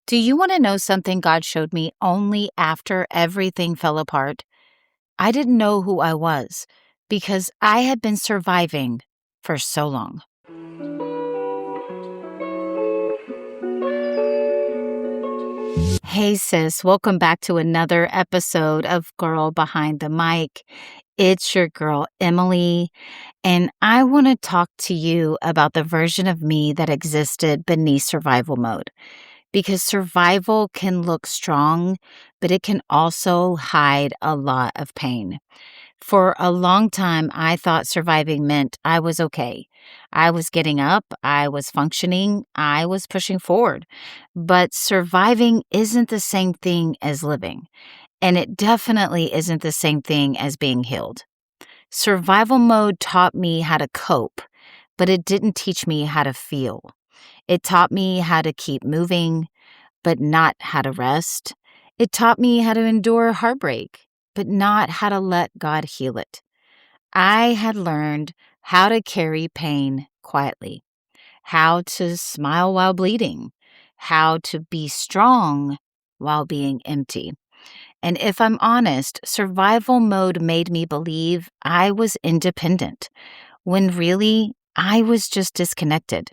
Do you want to know something God showed me only after everything fell apart? I didn't know who I was because I had been surviving for so long. Hey, sis, welcome back to another episode of Girl Behind the Mic. It's your girl, Emily, and I want to talk to you about the version of me that existed beneath survival mode. Because survival can look strong, but it can also hide a lot of pain. For a long time, I thought surviving meant I was okay. I was getting up, I was functioning, I was pushing forward. But surviving isn't the same thing as living, and it definitely isn't the same thing as being healed. Survival mode taught me how to cope, but it didn't teach me how to feel. It taught me how to keep moving, but not how to rest. It taught me how to endure heartbreak, but not how to let God heal it. I had learned how to carry pain quietly, how to smile while bleeding, how to be strong while being empty. And if I'm honest, survival mode made me believe I was independent, when really I was just disconnected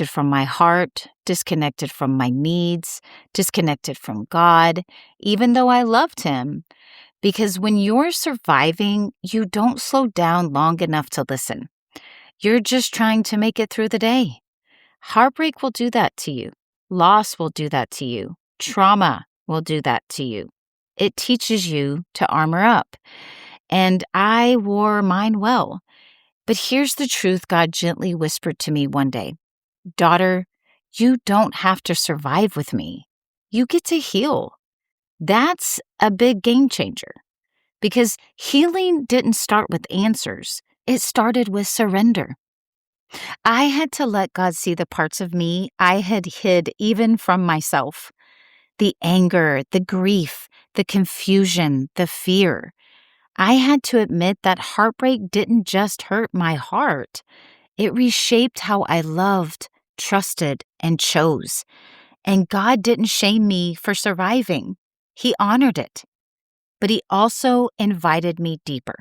from my heart, disconnected from my needs, disconnected from God, even though I loved Him. Because when you're surviving, you don't slow down long enough to listen. You're just trying to make it through the day. Heartbreak will do that to you. Loss will do that to you. Trauma will do that to you. It teaches you to armor up. And I wore mine well. But here's the truth God gently whispered to me one day. Daughter, you don't have to survive with me. You get to heal. That's a big game changer because healing didn't start with answers. It started with surrender. I had to let God see the parts of me I had hid even from myself. The anger, the grief, the confusion, the fear. I had to admit that heartbreak didn't just hurt my heart. It reshaped how I loved, trusted, and chose. And God didn't shame me for surviving. He honored it. But He also invited me deeper,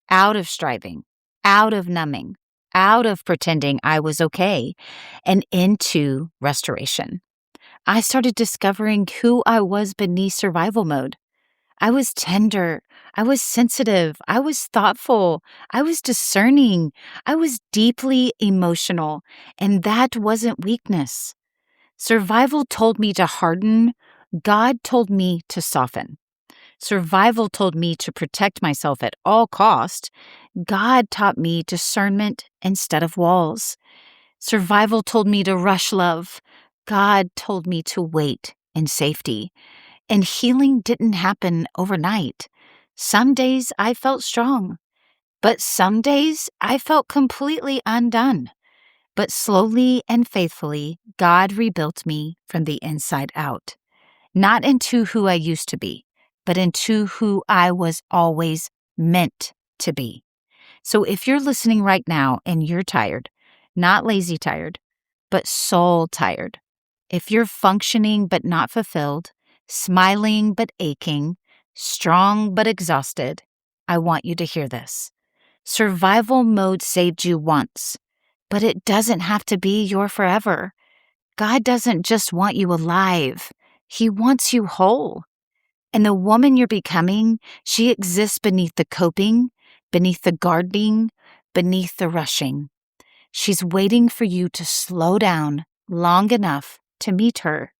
out of striving, out of numbing, out of pretending I was okay, and into restoration. I started discovering who I was beneath survival mode. I was tender. I was sensitive. I was thoughtful. I was discerning. I was deeply emotional. And that wasn't weakness. Survival told me to harden. God told me to soften. Survival told me to protect myself at all cost. God taught me discernment instead of walls. Survival told me to rush love. God told me to wait in safety. And healing didn't happen overnight. Some days I felt strong, but some days I felt completely undone. But slowly and faithfully, God rebuilt me from the inside out, not into who I used to be, but into who I was always meant to be. So if you're listening right now and you're tired, not lazy tired, but soul tired, if you're functioning but not fulfilled, smiling but aching, strong but exhausted, I want you to hear this. Survival mode saved you once, but it doesn't have to be your forever. God doesn't just want you alive. He wants you whole. And the woman you're becoming, she exists beneath the coping, beneath the guarding, beneath the rushing. She's waiting for you to slow down long enough to meet her.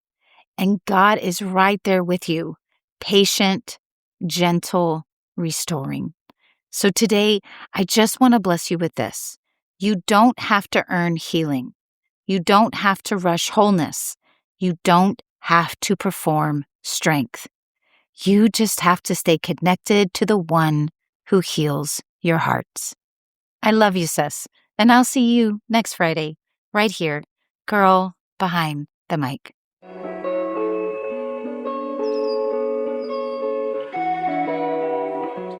And God is right there with you, patient, gentle, restoring. So today, I just want to bless you with this. You don't have to earn healing. You don't have to rush wholeness. You don't have to perform strength. You just have to stay connected to the one who heals your hearts. I love you, sis, and I'll see you next Friday, right here, Girl Behind the Mic.